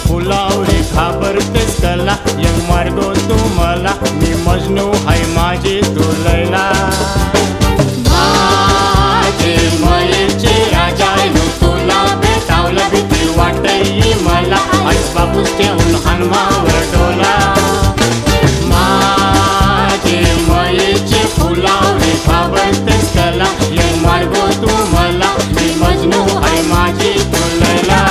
फुलावरी घाबरतेस कला यंग मार्गो तू मला मी मजनू हाय माझी तू लैला माझे मयेचे राजा तुला भेटावला भीती वाटई मला आईस बापूस ठेवून हनुमावर डोला माझे मयेचे फुलावरी घाबरतेस कला यंग मार्गो तू मला मी मजनू हाय माझी तू लैला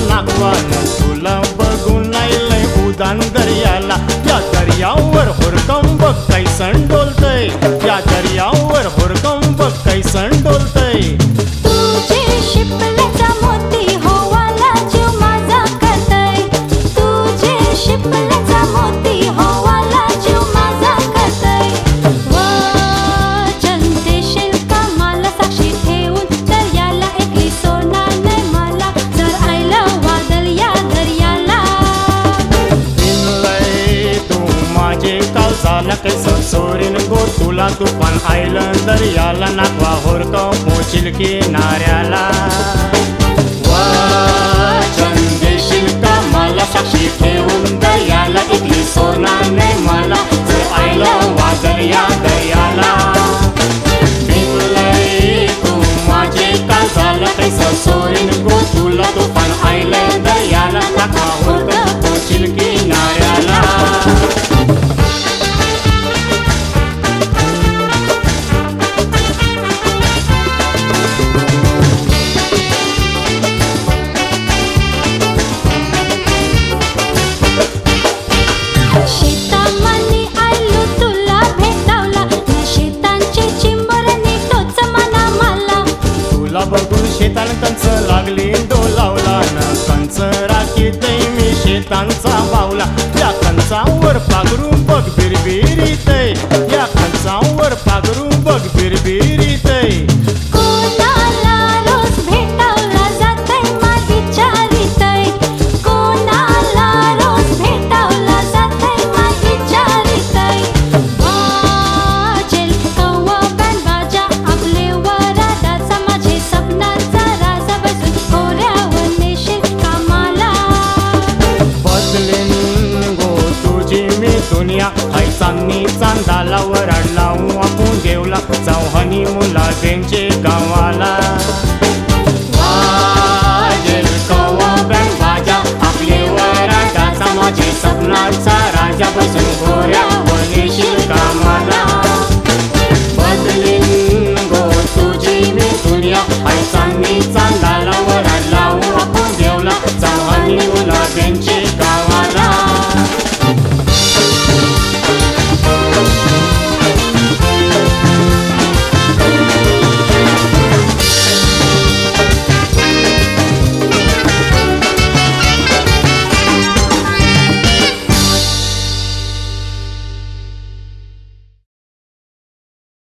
तुला बघून आयलंय उदान दर्याला या दर्यावर होरकम बघ कैसन डोलतय या दर्यावर होरकम बघ कैसन डोलतय तुझे शिपल्याचा मोती होवाला जीव माझा करतय तुझे शिपल्याचा मोती होवाला जीव माझा करतय वचन देशील का मला साक्षी ठेवून दर्याला एकली सोडणार नाही मला जर आयलं वादळ या दर्याला दिनलय तू माझे काल झाला कैसन सोरीन गो तुला तुफान आयलं दर्याला नाकवा होरकं पोचील किनाऱ्याला वचन देशील का मला साक्षी ठेवून दर्याला इथली सोडणार नाही मला जर आयलं वादळ या दर्याला दिनलय तू माझे काल झाला कैसन सोरीन गो तुला तुफान आयलं दर्याला नाकवा होरकं पोचील किनाऱ्याला शेतामनी आयलो तुला भेटावला शेतांची चिंबरणी तोच मना मला तुला बघून शेतान कंच लागली डोलावला न कंच राखीत मी शेतांचा बावला या कंचावर पागरून बघ बिरबिरीतय या कंचावर पागरून बघ बिरबिरीतय कोणाला रोज भेटावला जातय मा विचारितय कोणाला रोज भेटावला जातय मा विचारितय वाजेल कव्वा बँड बाजा आपले वराडाचा माझे सपनाचा राजा बसून कोऱ्यावर नेशील कामाला बदलेन गो तुझी मी दुनिया हाय चांदणी चांदाला वराड लावू आपण देवला जाऊ हनी मुला त्यांचे गावाला वाजेल कव्वा बँड बाजा आपले वराडाचा माझे सपनाचा